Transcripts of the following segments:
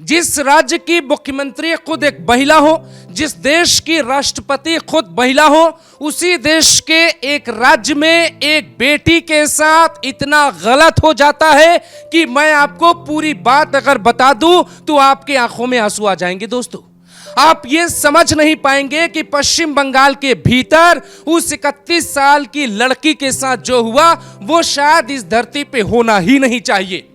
जिस राज्य की मुख्यमंत्री खुद एक महिला हो, जिस देश की राष्ट्रपति खुद महिला हो, उसी देश के एक राज्य में एक बेटी के साथ इतना गलत हो जाता है कि मैं आपको पूरी बात अगर बता दूं तो आपकी आंखों में आंसू आ जाएंगे। दोस्तों, आप ये समझ नहीं पाएंगे कि पश्चिम बंगाल के भीतर उस 31 साल की लड़की के साथ जो हुआ वो शायद इस धरती पे होना ही नहीं चाहिए।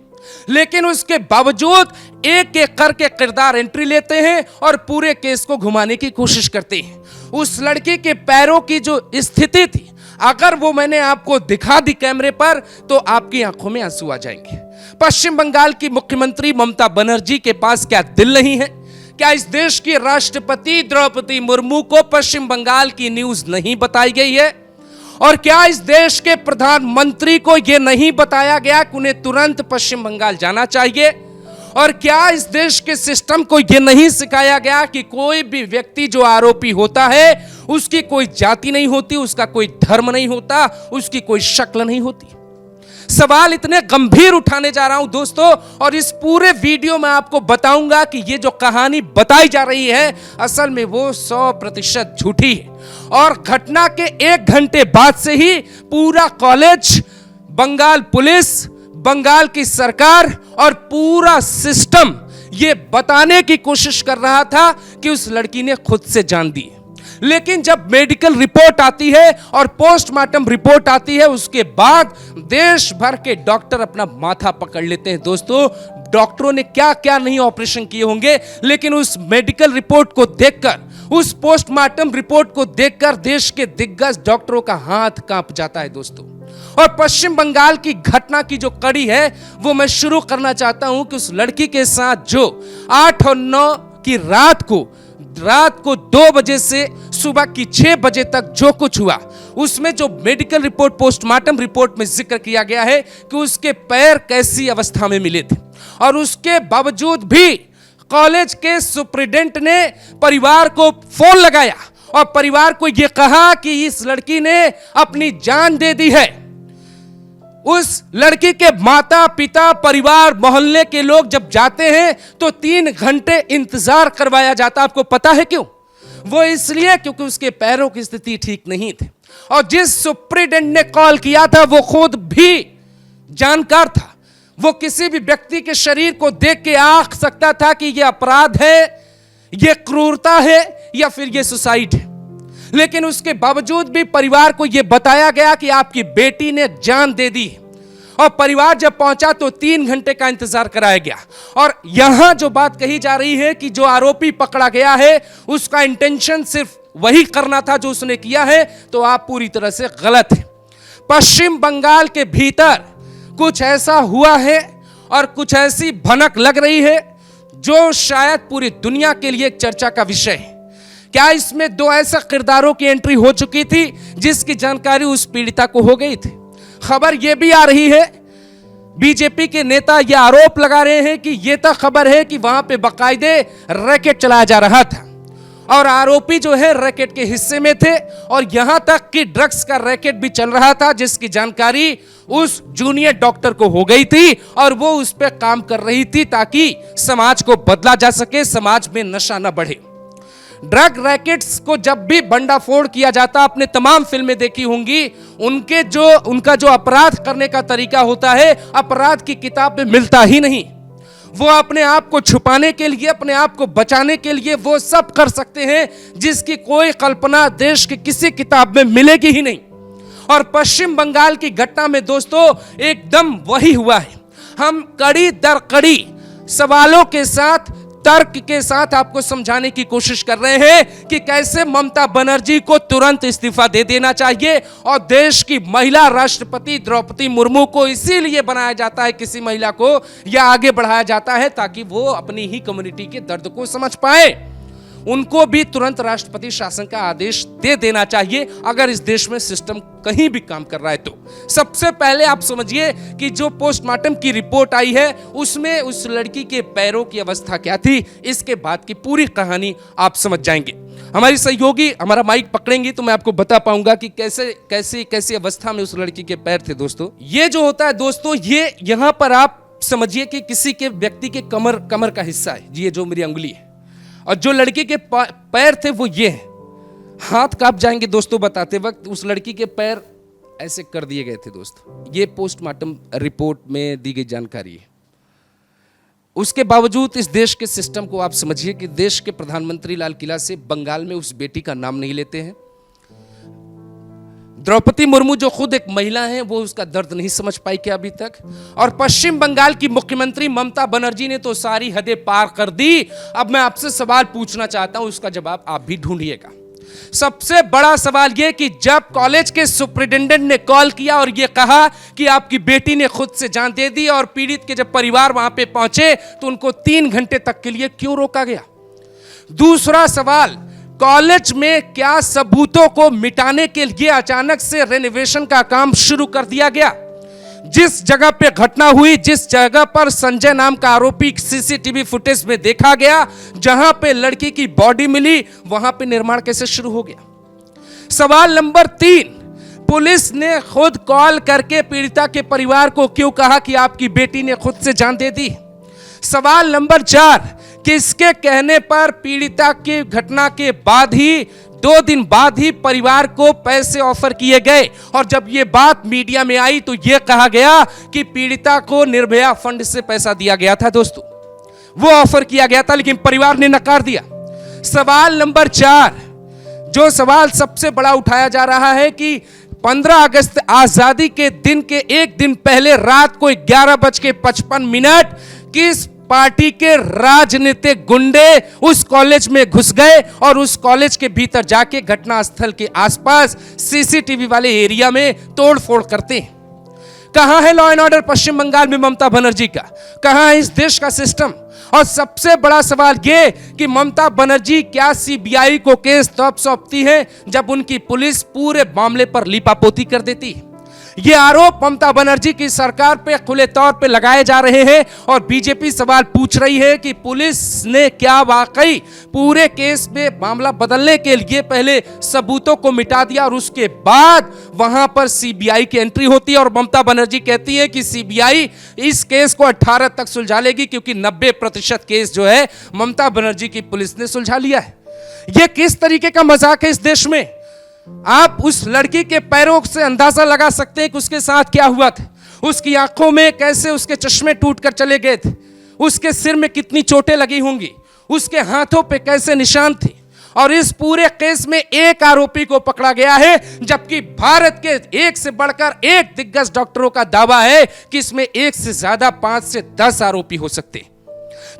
लेकिन उसके बावजूद एक एक करके किरदार एंट्री लेते हैं और पूरे केस को घुमाने की कोशिश करते हैं। उस लड़की के पैरों की जो स्थिति थी, अगर वो मैंने आपको दिखा दी कैमरे पर तो आपकी आंखों में आंसू आ जाएंगे। पश्चिम बंगाल की मुख्यमंत्री ममता बनर्जी के पास क्या दिल नहीं है? क्या इस देश की राष्ट्रपति द्रौपदी मुर्मू को पश्चिम बंगाल की न्यूज नहीं बताई गई है? और क्या इस देश के प्रधानमंत्री को यह नहीं बताया गया कि उन्हें तुरंत पश्चिम बंगाल जाना चाहिए? और क्या इस देश के सिस्टम को यह नहीं सिखाया गया कि कोई भी व्यक्ति जो आरोपी होता है उसकी कोई जाति नहीं होती, उसका कोई धर्म नहीं होता, उसकी कोई शक्ल नहीं होती? सवाल इतने गंभीर उठाने जा रहा हूं दोस्तों, और इस पूरे वीडियो में आपको बताऊंगा कि ये जो कहानी बताई जा रही है असल में वो 100% झूठी है। और घटना के 1 घंटे बाद से ही पूरा कॉलेज, बंगाल पुलिस, बंगाल की सरकार और पूरा सिस्टम ये बताने की कोशिश कर रहा था कि उस लड़की ने खुद से जान दी। लेकिन जब मेडिकल रिपोर्ट आती है और पोस्टमार्टम रिपोर्ट आती है, उसके बाद देश भर के डॉक्टर अपना माथा पकड़ लेते हैं। दोस्तों, डॉक्टरों ने क्या क्या नहीं ऑपरेशन किए होंगे, लेकिन उस मेडिकल रिपोर्ट को देखकर, उस पोस्टमार्टम रिपोर्ट को देखकर देश के दिग्गज डॉक्टरों का हाथ कांप जाता है। दोस्तों, और पश्चिम बंगाल की घटना की जो कड़ी है वो मैं शुरू करना चाहता हूं कि उस लड़की के साथ जो 8 और 9 की रात को 2 बजे से सुबह की 6 बजे तक जो कुछ हुआ, उसमें जो मेडिकल रिपोर्ट, पोस्टमार्टम रिपोर्ट में जिक्र किया गया है कि उसके पैर कैसी अवस्था में मिले थे। और उसके बावजूद भी कॉलेज के सुप्रिटेंडेंट ने परिवार को फोन लगाया और परिवार को यह कहा कि इस लड़की ने अपनी जान दे दी है। उस लड़की के माता पिता, परिवार, मोहल्ले के लोग जब जाते हैं तो 3 घंटे इंतजार करवाया जाता। आपको पता है क्यों? वो इसलिए क्योंकि उसके पैरों की स्थिति ठीक नहीं थी। और जिस सुप्रिटेंडेंट ने कॉल किया था वो खुद भी जानकार था। वो किसी भी व्यक्ति के शरीर को देख के आंक सकता था कि यह अपराध है, यह क्रूरता है या फिर यह सुसाइड है। लेकिन उसके बावजूद भी परिवार को यह बताया गया कि आपकी बेटी ने जान दे दी। और परिवार जब पहुंचा तो 3 घंटे का इंतजार कराया गया। और यहां जो बात कही जा रही है कि जो आरोपी पकड़ा गया है उसका इंटेंशन सिर्फ वही करना था जो उसने किया है, तो आप पूरी तरह से गलत हैं। पश्चिम बंगाल के भीतर कुछ ऐसा हुआ है और कुछ ऐसी भनक लग रही है जो शायद पूरी दुनिया के लिए एक चर्चा का विषय है। क्या इसमें 2 ऐसे किरदारों की एंट्री हो चुकी थी जिसकी जानकारी उस पीड़िता को हो गई थी? खबर यह भी आ रही है, बीजेपी के नेता यह आरोप लगा रहे हैं कि यह तक खबर है कि वहां पे बाकायदे रैकेट चलाया जा रहा था और आरोपी जो है रैकेट के हिस्से में थे, और यहां तक कि ड्रग्स का रैकेट भी चल रहा था जिसकी जानकारी उस जूनियर डॉक्टर को हो गई थी और वो उस पर काम कर रही थी ताकि समाज को बदला जा सके, समाज में नशा न बढ़े। ड्रग रैकेट्स को जब भी भंडाफोड़ किया जाता, आपने तमाम फिल्में देखी होंगी, उनका जो अपराध करने का तरीका होता है अपराध की किताब में मिलता ही नहीं। वो अपने आप को छुपाने के लिए, अपने आप को बचाने के लिए वो सब कर सकते हैं जिसकी कोई कल्पना देश की किसी किताब में मिलेगी ही नहीं। और पश्चिम बंगाल की घटना में दोस्तों एकदम वही हुआ है। हम कड़ी दर कड़ी सवालों के साथ, तर्क के साथ आपको समझाने की कोशिश कर रहे हैं कि कैसे ममता बनर्जी को तुरंत इस्तीफा दे देना चाहिए। और देश की महिला राष्ट्रपति द्रौपदी मुर्मू को इसीलिए बनाया जाता है, किसी महिला को या आगे बढ़ाया जाता है ताकि वो अपनी ही कम्युनिटी के दर्द को समझ पाए। उनको भी तुरंत राष्ट्रपति शासन का आदेश दे देना चाहिए अगर इस देश में सिस्टम कहीं भी काम कर रहा है तो। सबसे पहले आप समझिए कि जो पोस्टमार्टम की रिपोर्ट आई है उसमें उस लड़की के पैरों की अवस्था क्या थी। इसके बाद की पूरी कहानी आप समझ जाएंगे। हमारी सहयोगी हमारा माइक पकड़ेंगी तो मैं आपको बता पाऊंगा कि कैसे कैसी अवस्था में उस लड़की के पैर थे। दोस्तों, ये जो होता है दोस्तों, ये यहां पर आप समझिए कि किसी के व्यक्ति के कमर का हिस्सा है, ये जो मेरी अंगुली है, और जो लड़की के पैर थे वो ये हैं। हाथ कांप जाएंगे दोस्तों बताते वक्त। उस लड़की के पैर ऐसे कर दिए गए थे दोस्तों। ये पोस्टमार्टम रिपोर्ट में दी गई जानकारी है। उसके बावजूद इस देश के सिस्टम को आप समझिए कि देश के प्रधानमंत्री लाल किला से बंगाल में उस बेटी का नाम नहीं लेते हैं। द्रौपदी मुर्मू जो खुद एक महिला हैं, वो उसका दर्द नहीं समझ पाई क्या अभी तक। और पश्चिम बंगाल की मुख्यमंत्री ममता बनर्जी ने तो सारी हदें पार कर दी। अब मैं आपसे सवाल पूछना चाहता हूं, उसका जवाब आप भी ढूंढिएगा। सबसे बड़ा सवाल यह कि जब कॉलेज के सुपरिटेंडेंट ने कॉल किया और यह कहा कि आपकी बेटी ने खुद से जान दे दी, और पीड़ित के जब परिवार वहां पे पहुंचे तो उनको 3 घंटे तक के लिए क्यों रोका गया? दूसरा सवाल, कॉलेज में क्या सबूतों को मिटाने के लिए अचानक से रेनोवेशन का काम शुरू कर दिया गया? जिस जगह पे घटना हुई, जिस जगह पर संजय नाम का आरोपी सीसीटीवी फुटेज में देखा गया, जहां पे लड़की की बॉडी मिली, वहां पे निर्माण कैसे शुरू हो गया? सवाल नंबर 3, पुलिस ने खुद कॉल करके पीड़िता के परिवार को क्यों कहा कि आपकी बेटी ने खुद से जान दे दी? सवाल नंबर 4, किसके कहने पर पीड़िता की घटना के बाद ही 2 दिन बाद ही परिवार को पैसे ऑफर किए गए, और जब यह बात मीडिया में आई तो यह कहा गया कि पीड़िता को निर्भया फंड से पैसा दिया गया था दोस्तों, वो ऑफर किया गया था, लेकिन परिवार ने नकार दिया। सवाल नंबर 4, जो सवाल सबसे बड़ा उठाया जा रहा है कि 15 अगस्त आजादी के दिन के 1 दिन पहले रात को 11:55 किस पार्टी के राजनीतिक गुंडे उस कॉलेज में घुस गए और उस कॉलेज के भीतर जाके घटनास्थल के आसपास सीसीटीवी वाले एरिया में तोड़फोड़ करते हैं? कहां है लॉ एंड ऑर्डर पश्चिम बंगाल में ममता बनर्जी का? कहां है इस देश का सिस्टम? और सबसे बड़ा सवाल यह कि ममता बनर्जी क्या सीबीआई को केस तब सौंपती है जब उनकी पुलिस पूरे मामले पर लीपापोती कर देती है? ये आरोप ममता बनर्जी की सरकार पे खुले तौर पे लगाए जा रहे हैं, और बीजेपी सवाल पूछ रही है कि पुलिस ने क्या वाकई पूरे केस में मामला बदलने के लिए पहले सबूतों को मिटा दिया और उसके बाद वहां पर सीबीआई की एंट्री होती है? और ममता बनर्जी कहती है कि सीबीआई इस केस को 18 तक सुलझा लेगी, क्योंकि 90% केस जो है ममता बनर्जी की पुलिस ने सुलझा लिया है। यह किस तरीके का मजाक है इस देश में? आप उस लड़की के पैरों से अंदाजा लगा सकते हैं कि उसके साथ क्या हुआ था। उसकी आंखों में कैसे उसके चश्मे टूटकर चले गए थे, उसके सिर में कितनी चोटें लगी होंगी, उसके हाथों पे कैसे निशान थे। और इस पूरे केस में एक आरोपी को पकड़ा गया है, जबकि भारत के एक से बढ़कर एक दिग्गज डॉक्टरों का दावा है कि इसमें एक से ज्यादा 5 से 10 आरोपी हो सकते।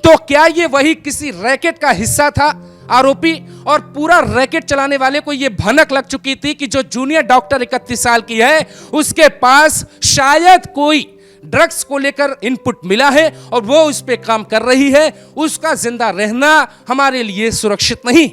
तो क्या ये वही किसी रैकेट का हिस्सा था आरोपी? और पूरा रैकेट चलाने वाले को यह भनक लग चुकी थी कि जो जूनियर डॉक्टर 31 साल की है, उसके पास शायद कोई ड्रग्स को लेकर इनपुट मिला है और वो उस पे काम कर रही है। उसका जिंदा रहना हमारे लिए सुरक्षित नहीं।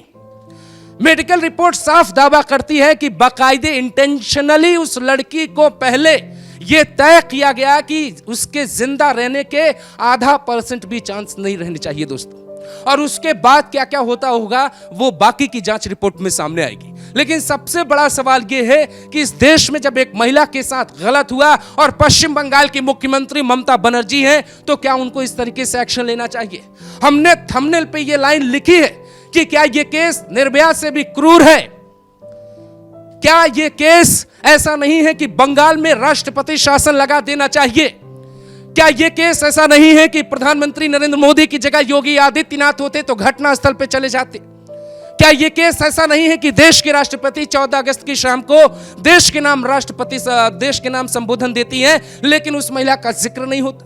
मेडिकल रिपोर्ट साफ दावा करती है कि बाकायदे इंटेंशनली उस लड़की को पहले यह तय किया गया कि उसके जिंदा रहने के 0.5% भी चांस नहीं रहने चाहिए दोस्तों। और उसके बाद क्या क्या होता होगा वो बाकी की जांच रिपोर्ट में सामने आएगी। लेकिन सबसे बड़ा सवाल यह है कि इस देश में जब एक महिला के साथ गलत हुआ और पश्चिम बंगाल की मुख्यमंत्री ममता बनर्जी हैं, तो क्या उनको इस तरीके से एक्शन लेना चाहिए? हमने थंबनेल पे यह लाइन लिखी है कि क्या यह केस निर्भया से भी क्रूर है? क्या यह केस ऐसा नहीं है कि बंगाल में राष्ट्रपति शासन लगा देना चाहिए? क्या यह केस ऐसा नहीं है कि प्रधानमंत्री नरेंद्र मोदी की जगह योगी आदित्यनाथ होते तो घटनास्थल पे चले जाते? क्या यह केस ऐसा नहीं है कि देश के राष्ट्रपति 14 अगस्त की शाम को देश के नाम संबोधन देती हैं, लेकिन उस महिला का जिक्र नहीं होता?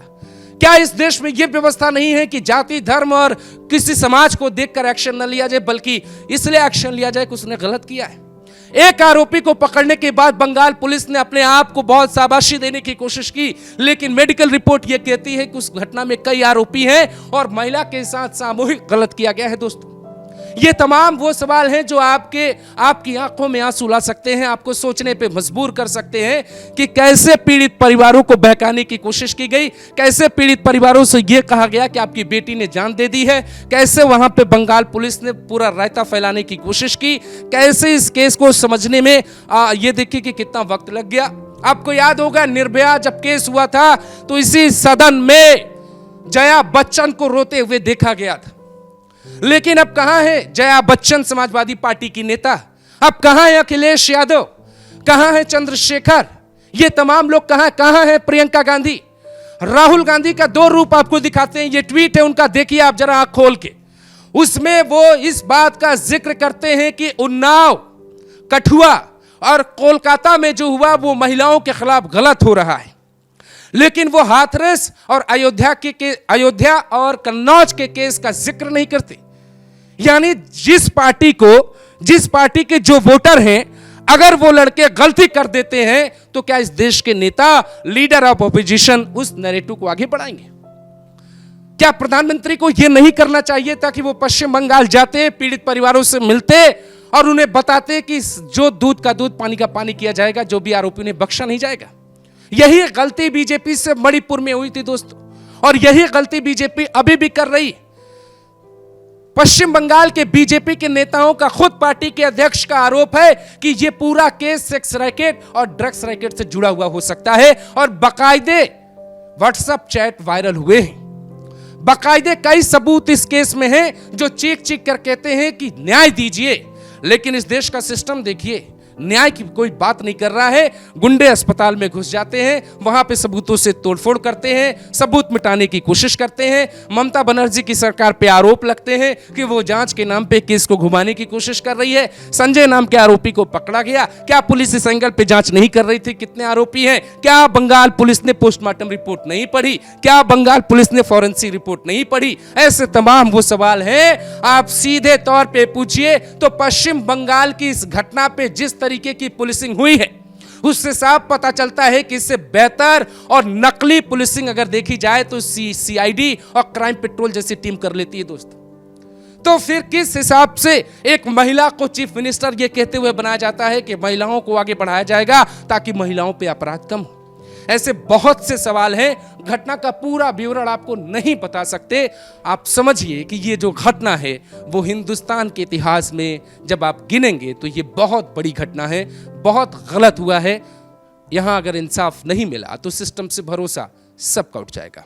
क्या इस देश में यह व्यवस्था नहीं है कि जाति, धर्म और किसी समाज को देखकर एक्शन न लिया जाए, बल्कि इसलिए एक्शन लिया जाए कि उसने गलत किया है? एक आरोपी को पकड़ने के बाद बंगाल पुलिस ने अपने आप को बहुत शाबाशी देने की कोशिश की, लेकिन मेडिकल रिपोर्ट यह कहती है कि उस घटना में कई आरोपी हैं और महिला के साथ सामूहिक गलत किया गया है दोस्तों। ये तमाम वो सवाल हैं जो आपकी आंखों में आंसू ला सकते हैं, आपको सोचने पे मजबूर कर सकते हैं कि कैसे पीड़ित परिवारों को बहकाने की कोशिश की गई, कैसे पीड़ित परिवारों से यह कहा गया कि आपकी बेटी ने जान दे दी है, कैसे वहां पे बंगाल पुलिस ने पूरा रायता फैलाने की कोशिश की, कैसे इस केस को समझने में ये देखिए कि कितना वक्त लग गया। आपको याद होगा निर्भया जब केस हुआ था तो इसी सदन में जया बच्चन को रोते हुए देखा गया था। लेकिन अब कहां है जया बच्चन समाजवादी पार्टी की नेता? अब कहां है अखिलेश यादव? कहां है चंद्रशेखर? ये तमाम लोग कहां है प्रियंका गांधी? राहुल गांधी का दो रूप आपको दिखाते हैं। ये ट्वीट है उनका, देखिए आप जरा आंख खोल के। उसमें वो इस बात का जिक्र करते हैं कि उन्नाव, कठुआ और कोलकाता में जो हुआ वो महिलाओं के खिलाफ गलत हो रहा है। लेकिन वो हाथरस और अयोध्या और कन्नौज के केस का जिक्र नहीं करते। यानी जिस पार्टी के जो वोटर हैं, अगर वो लड़के गलती कर देते हैं तो क्या इस देश के नेता, लीडर ऑफ ऑपोजिशन, उस नैरेटिव को आगे बढ़ाएंगे? क्या प्रधानमंत्री को यह नहीं करना चाहिए ताकि वो पश्चिम बंगाल जाते, पीड़ित परिवारों से मिलते और उन्हें बताते कि जो दूध का दूध, पानी का पानी किया जाएगा, जो भी आरोपी उन्हें बख्शा नहीं जाएगा? यही गलती बीजेपी से मणिपुर में हुई थी दोस्तों, और यही गलती बीजेपी अभी भी कर रही। पश्चिम बंगाल के बीजेपी के नेताओं का, खुद पार्टी के अध्यक्ष का आरोप है कि यह पूरा केस सेक्स रैकेट और ड्रग्स रैकेट से जुड़ा हुआ हो सकता है, और बाकायदे व्हाट्सएप चैट वायरल हुए हैं। बाकायदे कई सबूत इस केस में हैं जो चीख चीख कर कहते हैं कि न्याय दीजिए। लेकिन इस देश का सिस्टम देखिए, न्याय की कोई बात नहीं कर रहा है। गुंडे अस्पताल में घुस जाते हैं, वहां पे सबूतों से तोड़फोड़ करते हैं, सबूत मिटाने की कोशिश करते हैं। ममता बनर्जी की सरकार पे आरोप लगते हैं कि वो जांच के नाम पे केस को घुमाने की कोशिश कर रही है। संजय नाम के आरोपी को पकड़ा गया, क्या पुलिस इस एंगल पे जांच नहीं कर रही थी कितने आरोपी हैं? क्या बंगाल पुलिस ने पोस्टमार्टम रिपोर्ट नहीं पढ़ी? क्या बंगाल पुलिस ने फॉरेंसिक रिपोर्ट नहीं पढ़ी? ऐसे तमाम वो सवाल हैं, आप सीधे तौर पे पूछिए तो पश्चिम बंगाल की इस घटना पे जिस तरीके की पुलिसिंग हुई है, उससे साफ पता चलता है कि इससे बेहतर और नकली पुलिसिंग अगर देखी जाए तो सीआईडी और क्राइम पेट्रोल जैसी टीम कर लेती है दोस्तों। तो फिर किस हिसाब से एक महिला को चीफ मिनिस्टर ये कहते हुए बनाया जाता है कि महिलाओं को आगे बढ़ाया जाएगा ताकि महिलाओं पे अपराध कम हो? ऐसे बहुत से सवाल हैं। घटना का पूरा विवरण आपको नहीं बता सकते। आप समझिए कि ये जो घटना है वो हिंदुस्तान के इतिहास में जब आप गिनेंगे तो ये बहुत बड़ी घटना है, बहुत गलत हुआ है। यहां अगर इंसाफ नहीं मिला तो सिस्टम से भरोसा सबका उठ जाएगा।